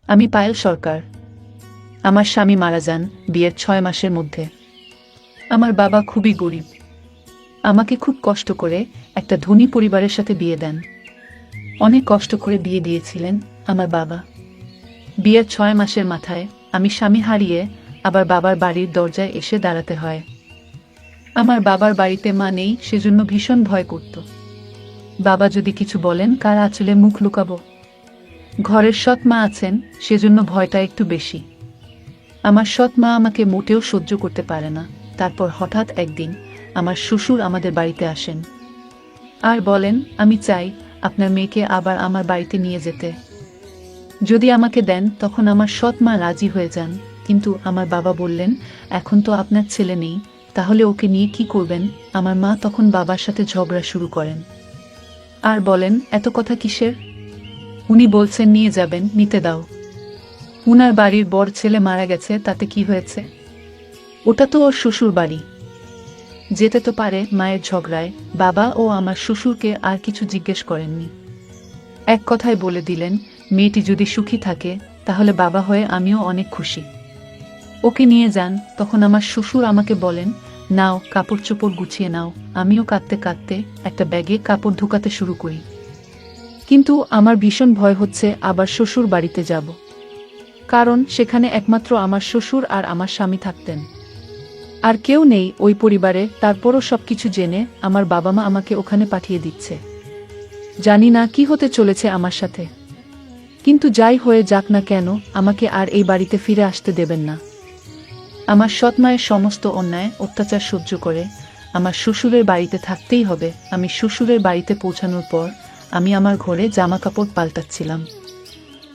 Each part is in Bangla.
আমি পায়েল সরকার। আমার স্বামী মারা যান বিয়ের ৬ মাসের মধ্যে। আমার বাবা খুবই গরিব। আমাকে খুব কষ্ট করে একটা ধনী পরিবারের সাথে বিয়ে দেন। অনেক কষ্ট করে বিয়ে দিয়েছিলেন আমার বাবা। বিয়ের ৬ মাসের মাথায় আমি স্বামী হারিয়ে আবার বাবার বাড়ির দরজায় এসে দাঁড়াতে হয়। আমার বাবার বাড়িতে মা নেই, সেজন্য ভীষণ ভয় করত। বাবা যদি কিছু বলেন কার আঁচলে মুখ লুকাবো। ঘরের সৎ মা আছেন, সেজন্য ভয়টা একটু বেশি। আমার সৎ মা আমাকে মোটেও সহ্য করতে পারে না। তারপর হঠাৎ একদিন আমার শ্বশুর আমাদের বাড়িতে আসেন আর বলেন, আমি চাই আপনার মেয়েকে আবার আমার বাড়িতে নিয়ে যেতে। যদি আমাকে দেন তখন আমার সৎ মা রাজি হয়ে যান, কিন্তু আমার বাবা বললেন, এখন তো আপনার ছেলে নেই, তাহলে ওকে নিয়ে কি করবেন? আমার মা তখন বাবার সাথে ঝগড়া শুরু করেন আর বলেন, এত কথা কিসের? উনি বলছেন নিয়ে যাবেন, নিতে দাও। উনার বাড়ির বড় ছেলে মারা গেছে, তাতে কি হয়েছে? ওটা তো ওর শ্বশুর বাড়ি, যেতে তো পারে। মায়ের ঝগড়ায় বাবা ও আমার শ্বশুরকে আর কিছু জিজ্ঞেস করেননি। এক কথায় বলে দিলেন, মেয়েটি যদি সুখী থাকে তাহলে বাবা হয়ে আমিও অনেক খুশি। ওকে নিয়ে যান। তখন আমার শ্বশুর আমাকে বলেন, নাও কাপড় চোপড় গুছিয়ে নাও। আমিও কাঁদতে কাঁদতে একটা ব্যাগে কাপড় ঢুকাতে শুরু করি। কিন্তু আমার ভীষণ ভয় হচ্ছে আবার শ্বশুর বাড়িতে যাব, কারণ সেখানে একমাত্র আমার শ্বশুর আর আমার স্বামী থাকতেন, আর কেউ নেই ওই পরিবারে। তারপরও সবকিছু জেনে আমার বাবা মা আমাকে ওখানে পাঠিয়ে দিচ্ছে। জানি না কি হতে চলেছে আমার সাথে, কিন্তু যাই হয়ে যাক না কেন আমাকে আর এই বাড়িতে ফিরে আসতে দেবেন না। আমার সৎ মায়ের সমস্ত অন্যায় অত্যাচার সহ্য করে আমার শ্বশুরের বাড়িতে থাকতেই হবে। আমি শ্বশুরের বাড়িতে পৌঁছানোর পর আমি আমার ঘরে জামা কাপড় পাল্টাচ্ছিলাম।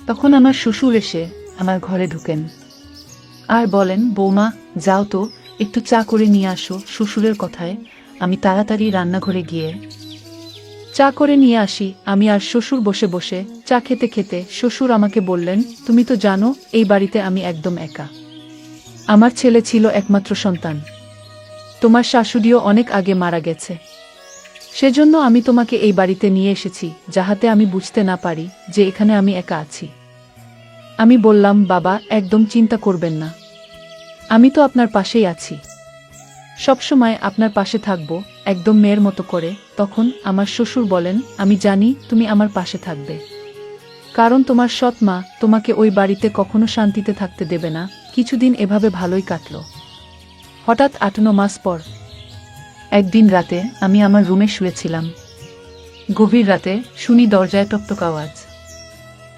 তখন আমার শ্বশুর এসে আমার ঘরে ঢুকেন আর বলেন, বৌমা যাও তো, একটু চা করে নিয়ে আসো। শ্বশুরের কথায় আমি তাড়াতাড়ি রান্নাঘরে গিয়ে চা করে নিয়ে আসি। আমি আর শ্বশুর বসে বসে চা খেতে খেতে শ্বশুর আমাকে বললেন, তুমি তো জানো এই বাড়িতে আমি একদম একা। আমার ছেলে ছিল একমাত্র সন্তান। তোমার শাশুড়িও অনেক আগে মারা গেছে। সেজন্য আমি তোমাকে এই বাড়িতে নিয়ে এসেছি, যাহাতে আমি বুঝতে না পারি যে এখানে আমি একা আছি। আমি বললাম, বাবা একদম চিন্তা করবেন না, আমি তো আপনার পাশেই আছি, সবসময় আপনার পাশে থাকবো, একদম মেয়ের মতো করে। তখন আমার শ্বশুর বলেন, আমি জানি তুমি আমার পাশে থাকবে, কারণ তোমার সৎ মা তোমাকে ওই বাড়িতে কখনো শান্তিতে থাকতে দেবে না। কিছুদিন এভাবে ভালোই কাটল। হঠাৎ ৮-৯ মাস পর একদিন রাতে আমি আমার রুমে শুয়েছিলাম। গভীর রাতে শুনি দরজায় টকটক আওয়াজ।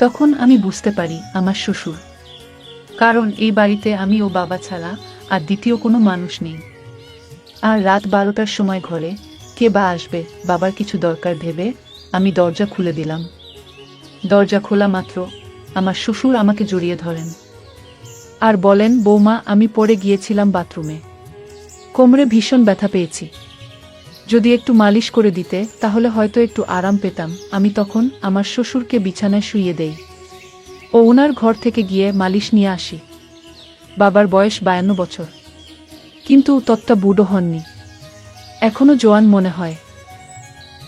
তখন আমি বুঝতে পারি আমার শ্বশুর, কারণ এই বাড়িতে আমি ও বাবা ছাড়া আর দ্বিতীয় কোনো মানুষ নেই। আর রাত ১২টার সময় ঘরে কে বা আসবে, বাবার কিছু দরকার ভেবে আমি দরজা খুলে দিলাম। দরজা খোলা মাত্র আমার শ্বশুর আমাকে জড়িয়ে ধরেন আর বলেন, বৌমা আমি পড়ে গিয়েছিলাম বাথরুমে, কোমরে ভীষণ ব্যথা পেয়েছি, যদি একটু মালিশ করে দিতে তাহলে হয়তো একটু আরাম পেতাম। আমি তখন আমার শ্বশুরকে বিছানায় শুইয়ে দেই ও ওনার ঘর থেকে গিয়ে মালিশ নিয়ে আসি। বাবার বয়স ৫২ বছর, কিন্তু তত্ত্বা বুড়ো হননি, এখনো জোয়ান মনে হয়।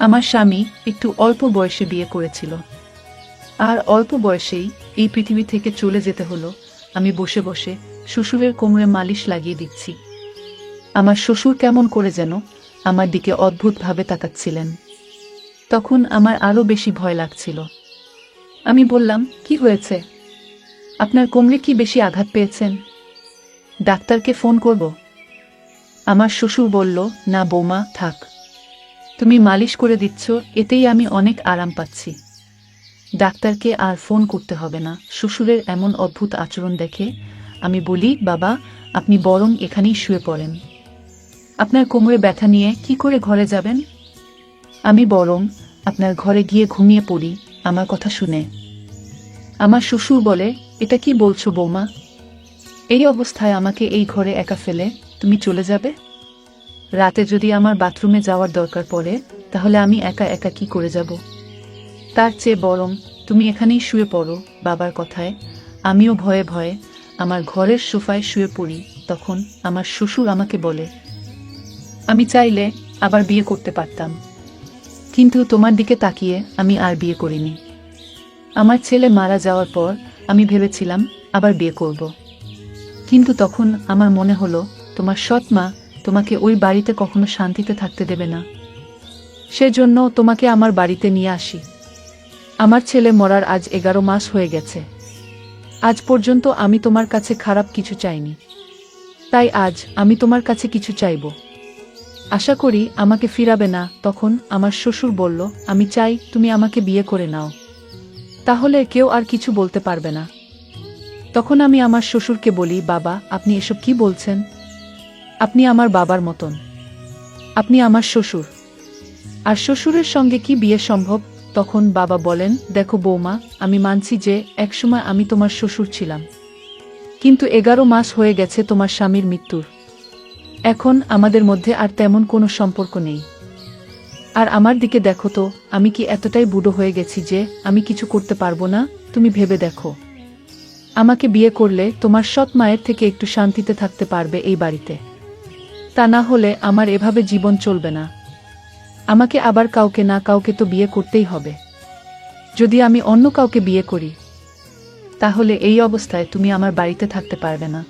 আমার স্বামী একটু অল্প বয়সে বিয়ে করেছিল, আর অল্প বয়সেই এই পৃথিবী থেকে চলে যেতে হলো। আমি বসে বসে শ্বশুরের কোমরে মালিশ লাগিয়ে দিচ্ছি। আমার শ্বশুর কেমন করে যেন আমার দিকে অদ্ভুতভাবে তাকাচ্ছিলেন। তখন আমার আরো বেশি ভয় লাগছিল। আমি বললাম, কি হয়েছে? আপনার কোমরে কি বেশি আঘাত পেয়েছেন? ডাক্তারকে ফোন করব? আমার শ্বশুর বলল, না বৌমা থাক, তুমি মালিশ করে দিচ্ছ, এতেই আমি অনেক আরাম পাচ্ছি, ডাক্তারকে আর ফোন করতে হবে না। শ্বশুরের এমন অদ্ভুত আচরণ দেখে আমি বলি, বাবা আপনি বরং এখানেই শুয়ে পড়েন, আপনার কোমরে ব্যথা নিয়ে কি করে ঘরে যাবেন? আমি বরং আপনার ঘরে গিয়ে ঘুমিয়ে পড়ি আমার কথা শুনে। আমার শ্বশুর বলে, এটা কি বলছো বৌমা? এই অবস্থায় আমাকে এই ঘরে একা ফেলে তুমি চলে যাবে? রাতে যদি আমার বাথরুমে যাওয়ার দরকার পড়ে তাহলে আমি একা একা কি করে যাব? তার চেয়ে বরং তুমি এখানেই শুয়ে পড়ো। বাবার কথায় আমিও ভয়ে ভয়ে আমার ঘরের সোফায় শুয়ে পড়ি। তখন আমার শ্বশুর আমাকে বলে, আমি চাইলে আবার বিয়ে করতে পারতাম, কিন্তু তোমার দিকে তাকিয়ে আমি আর বিয়ে করিনি। আমার ছেলে মারা যাওয়ার পর আমি ভেবেছিলাম আবার বিয়ে করব। কিন্তু তখন আমার মনে হলো তোমার সৎ মা তোমাকে ওই বাড়িতে কখনো শান্তিতে থাকতে দেবে না। সেজন্য তোমাকে আমার বাড়িতে নিয়ে আসি। আমার ছেলে মরার আজ 11 মাস হয়ে গেছে। আজ পর্যন্ত আমি তোমার কাছে খারাপ কিছু চাইনি। তাই আজ আমি তোমার কাছে কিছু চাইব। আশা করি আমাকে ফিরাবে না। তখন আমার শ্বশুর বলল, আমি চাই তুমি আমাকে বিয়ে করে নাও, তাহলে কেউ আর কিছু বলতে পারবে না। তখন আমি আমার শ্বশুরকে বলি, বাবা আপনি এসব কি বলছেন? আপনি আমার বাবার মতন, আপনি আমার শ্বশুর, আর শ্বশুরের সঙ্গে কি বিয়ে সম্ভব? তখন বাবা বলেন, দেখো বৌমা, আমি মানছি যে একসময় আমি তোমার শ্বশুর ছিলাম, কিন্তু 11 মাস হয়ে গেছে তোমার স্বামীর মৃত্যুর। এখন আমাদের মধ্যে আর তেমন কোনো সম্পর্ক নেই। আর আমার দিকে দেখো তো, আমি কি এতটাই বুড়ো হয়ে গেছি যে আমি কিছু করতে পারবো না? তুমি ভেবে দেখো, আমাকে বিয়ে করলে তোমার সৎ মায়ের থেকে একটু শান্তিতে থাকতে পারবে এই বাড়িতে। তা না হলে আমার এভাবে জীবন চলবে না। আমাকে আবার কাউকে না কাউকে তো বিয়ে করতেই হবে। যদি আমি অন্য কাউকে বিয়ে করি, তাহলে এই অবস্থায় তুমি আমার বাড়িতে থাকতে পারবে না।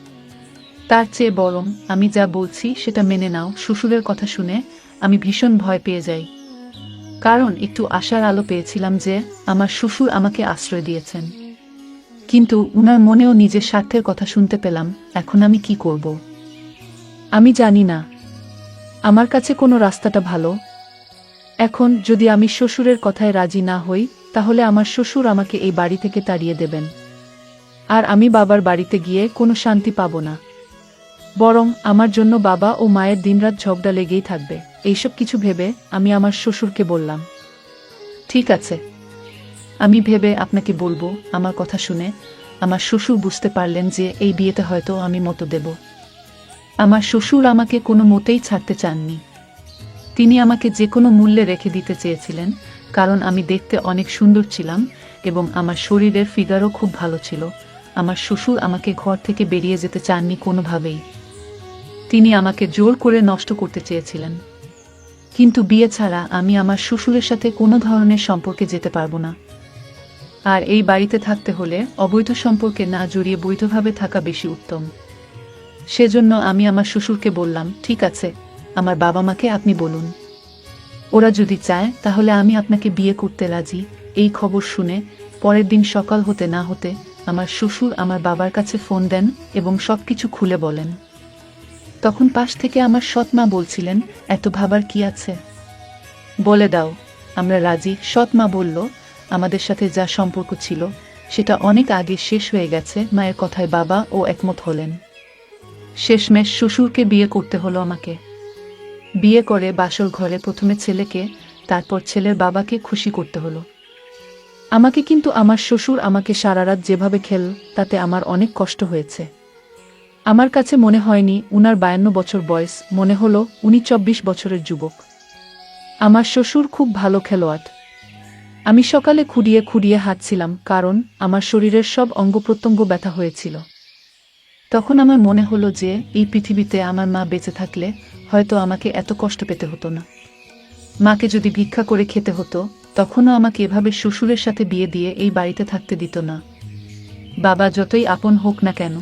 তার চেয়ে বরং আমি যা বলছি সেটা মেনে নাও। শ্বশুরের কথা শুনে আমি ভীষণ ভয় পেয়ে যাই, কারণ একটু আশার আলো পেয়েছিলাম যে আমার শ্বশুর আমাকে আশ্রয় দিয়েছেন। কিন্তু উনার মনেও নিজের স্বার্থের কথা শুনতে পেলাম। এখন আমি কি করব? আমি জানি না। আমার কাছে কোনো রাস্তাটা ভালো। এখন যদি আমি শ্বশুরের কথায় রাজি না হই, তাহলে আমার শ্বশুর আমাকে এই বাড়ি থেকে তাড়িয়ে দেবেন, আর আমি বাবার বাড়িতে গিয়ে কোনো শান্তি পাবো না। বরং আমার জন্য বাবা ও মায়ের দিনরাত ঝগড়া লেগেই থাকবে। এইসব কিছু ভেবে আমি আমার শ্বশুরকে বললাম, ঠিক আছে, আমি ভেবে আপনাকে বলবো। আমার কথা শুনে আমার শ্বশুর বুঝতে পারলেন যে এই বিয়েতে হয়তো আমি মতো দেব। আমার শ্বশুর আমাকে কোনো মতেই ছাড়তে চাননি। তিনি আমাকে যে কোনো মূল্যে রেখে দিতে চেয়েছিলেন, কারণ আমি দেখতে অনেক সুন্দর ছিলাম এবং আমার শরীরের ফিগারও খুব ভালো ছিল। আমার শ্বশুর আমাকে ঘর থেকে বেরিয়ে যেতে চাননি কোনোভাবেই। তিনি আমাকে জোর করে নষ্ট করতে চেয়েছিলেন। কিন্তু বিয়ে ছাড়া আমি আমার শ্বশুরের সাথে কোনো ধরনের সম্পর্কে যেতে পারবো না। আর এই বাড়িতে থাকতে হলে অবৈধ সম্পর্কে না জড়িয়ে বৈধভাবে থাকা বেশি উত্তম। সেজন্য আমি আমার শ্বশুরকে বললাম, ঠিক আছে, আমার বাবা মাকে আপনি বলুন। ওরা যদি চায় তাহলে আমি আপনাকে বিয়ে করতে রাজি। এই খবর শুনে পরের দিন সকাল হতে না হতে আমার শ্বশুর আমার বাবার কাছে ফোন দেন এবং সবকিছু খুলে বলেন। তখন পাশ থেকে আমার সৎ মা বলছিলেন, এত ভাবার কি আছে, বলে দাও, আমরা রাজি। সৎ মা বলল, আমাদের সাথে যা সম্পর্ক ছিল সেটা অনেক আগে শেষ হয়ে গেছে। মায়ের কথায় বাবা ও একমত হলেন। শেষমেশ শ্বশুরকে বিয়ে করতে হলো আমাকে। বিয়ে করে বাসর ঘরে প্রথমে ছেলেকে, তারপর ছেলের বাবাকে খুশি করতে হলো আমাকে। কিন্তু আমার শ্বশুর আমাকে সারা রাত যেভাবে খেল, তাতে আমার অনেক কষ্ট হয়েছে। আমার কাছে মনে হয়নি উনার 52 বছর বয়স, মনে হলো উনি 24 বছরের যুবক। আমার শ্বশুর খুব ভালো খেলোয়াড়। আমি সকালে খুঁড়িয়ে খুঁড়িয়ে হাঁটছিলাম, কারণ আমার শরীরের সব অঙ্গ প্রত্যঙ্গ ব্যথা হয়েছিল। তখন আমার মনে হলো যে এই পৃথিবীতে আমার মা বেঁচে থাকলে হয়তো আমাকে এত কষ্ট পেতে হতো না। মাকে যদি ভিক্ষা করে খেতে হতো, তখনও আমাকে এভাবে শ্বশুরের সাথে বিয়ে দিয়ে এই বাড়িতে থাকতে দিত না। বাবা যতই আপন হোক না কেন,